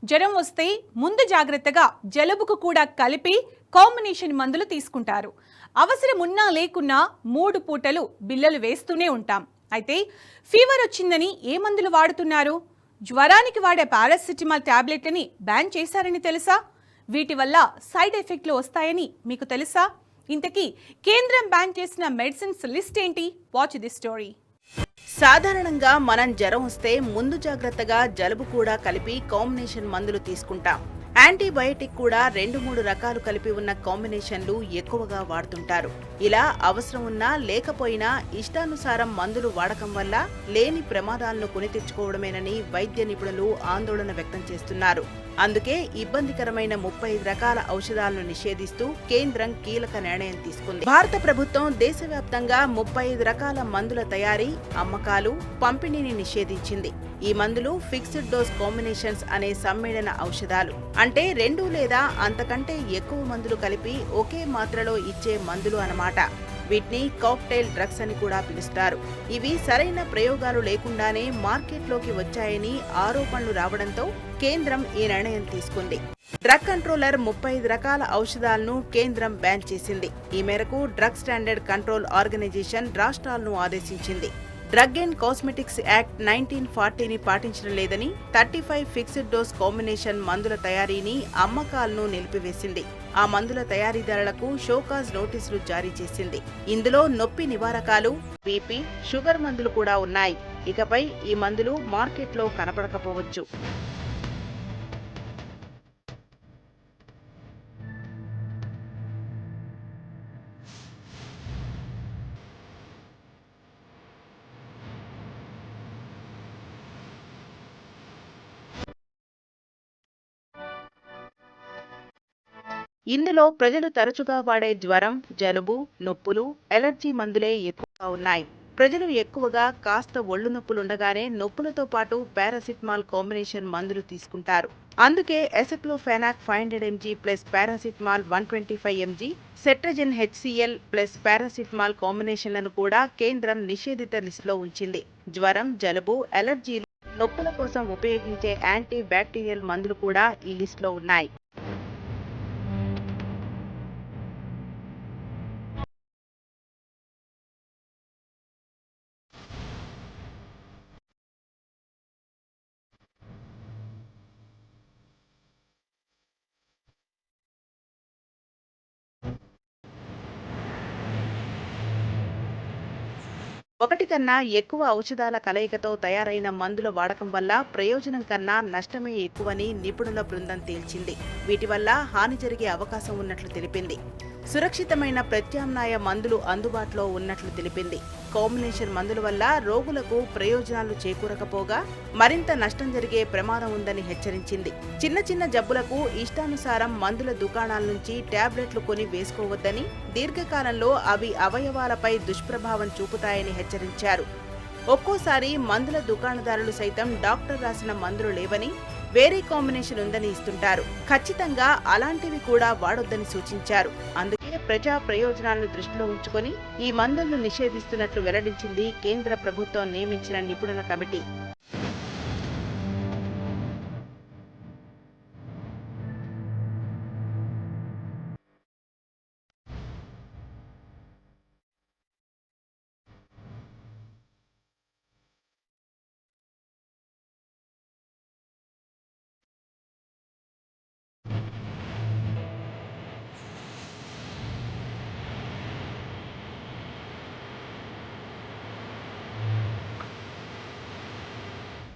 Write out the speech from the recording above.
జ్వరం వస్తే ముందు జాగ్రత్తగా జలుబుకు కూడా కలిపి కాంబినేషన్ మందులు తీసుకుంటారు. అవసరం ఉన్నా లేకున్నా 3 పూటలు బిళ్ళలు వేస్తూనే ఉంటాం. అయితే ఫీవర్ వచ్చిందని ఏ మందులు వాడుతున్నారు? జ్వరానికి వాడే పారాసిటమాల్ టాబ్లెట్లని బ్యాన్ చేశారని తెలుసా? వీటి వల్ల సైడ్ ఎఫెక్ట్లు వస్తాయని మీకు తెలుసా? ఇంతకీ కేంద్రం బ్యాన్ చేసిన మెడిసిన్స్ లిస్ట్ ఏంటి? Watch the story. సాధారణంగా మనం జ్వరం వస్తే ముందు జాగ్రత్తగా జలుబు కూడా కలిపి కాంబినేషన్ మందులు తీసుకుంటాం. యాంటీబయాటిక్ కూడా 2-3 రకాలు కలిపి ఉన్న కాంబినేషన్లు ఎక్కువగా వాడుతుంటారు. ఇలా అవసరం ఉన్నా లేకపోయినా ఇష్టానుసారం మందులు వాడకం వల్ల లేని ప్రమాదాలను కొని తెచ్చుకోవడమేనని వైద్య నిపుణులు ఆందోళన వ్యక్తం చేస్తున్నారు. అందుకే ఇబ్బందికరమైన 35 రకాల ఔషధాలను నిషేధిస్తూ కేంద్రం కీలక నిర్ణయం తీసుకుంది. భారత ప్రభుత్వం దేశవ్యాప్తంగా 35 రకాల మందుల తయారీ, అమ్మకాలు, పంపిణీని నిషేధించింది. ఈ మందులు ఫిక్స్డ్ డోస్ కాంబినేషన్స్ అనే సమ్మేళన ఔషధాలు. అంటే 2 లేదా అంతకంటే ఎక్కువ మందులు కలిపి ఒకే మాత్రలో ఇచ్చే మందులు అన్నమాట. వీటిని కాక్టైల్ డ్రగ్స్ అని కూడా పిలుస్తారు. ఇవి సరైన ప్రయోగాలు లేకుండానే మార్కెట్లోకి వచ్చాయని ఆరోపణలు రావడంతో కేంద్రం ఈ నిర్ణయం తీసుకుంది. డ్రగ్ కంట్రోలర్ 35 రకాల ఔషధాలను కేంద్రం బ్యాన్ చేసింది. ఈ మేరకు డ్రగ్ స్టాండర్డ్ కంట్రోల్ ఆర్గనైజేషన్ రాష్ట్రాలను ఆదేశించింది. డ్రగ్ అండ్ కాస్మెటిక్స్ యాక్ట్ 1940ని పాటించడం లేదని 35 ఫిక్స్డ్ డోస్ కాంబినేషన్ మందుల తయారీని, అమ్మకాలను నిలిపివేసింది. ఆ మందుల తయారీదారులకు షోకాజ్ నోటీసులు జారీ చేసింది. ఇందులో నొప్పి నివారకాలు, బీపీ, షుగర్ మందులు కూడా ఉన్నాయి. ఇకపై ఈ మందులు మార్కెట్లో కనపడకపోవచ్చు. ఇందులో ప్రజలు తరచుగా వాడే జ్వరం, జలుబు, నొప్పులు, ఎలర్జీ మందులే ఎక్కువగా ఉన్నాయి. ప్రజలు ఎక్కువగా కాస్త ఒళ్ళు నొప్పులుండగానే నొప్పులతో పాటు పారాసిటమాల్ కాంబినేషన్ మందులు తీసుకుంటారు. అందుకే aceclofenac 500 mg plus paracetamol 125 mg, cetirizine HCl plus paracetamol కాంబినేషన్లను కూడా కేంద్రం నిషేధిత లిస్టులో ఉంచింది. జ్వరం, జలుబు, ఎలర్జీలు, నొప్పుల కోసం ఉపయోగించే యాంటీ బ్యాక్టీరియల్ మందులు కూడా ఈ లిస్టులో ఉన్నాయి. ఒకటి కన్నా ఎక్కువ ఔషధాల కలయికతో తయారైన మందుల వాడకం వల్ల ప్రయోజనం కన్నా నష్టమే ఎక్కువని నిపుణుల బృందం తేల్చింది. వీటి వల్ల హాని జరిగే అవకాశం ఉన్నట్లు తెలిపింది. సురక్షితమైన ప్రత్యామ్నాయ మందులు అందుబాటులో ఉన్నట్లు తెలిపింది. కాంబినేషన్ మందుల వల్ల రోగులకు ప్రయోజనాలు చేకూరకపోగా మరింత నష్టం జరిగే ప్రమాదం ఉందని హెచ్చరించింది. చిన్న చిన్న జబ్బులకు ఇష్టానుసారం మందుల దుకాణాల నుంచి టాబ్లెట్లు కొని వేసుకోవద్దని, దీర్ఘకాలంలో అవి అవయవాలపై దుష్ప్రభావం చూపుతాయని హెచ్చరించారు. ఒక్కోసారి మందుల దుకాణదారులు సైతం డాక్టర్ రాసిన మందులు లేవని, వేరే కాంబినేషన్ ఉందని ఇస్తుంటారు. ఖచ్చితంగా అలాంటివి కూడా వాడొద్దని సూచించారు. అందుకే ప్రజా ప్రయోజనాలను దృష్టిలో ఉంచుకొని ఈ మందులను నిషేధిస్తున్నట్లు వెల్లడించింది కేంద్ర ప్రభుత్వం నియమించిన నిపుణుల కమిటీ.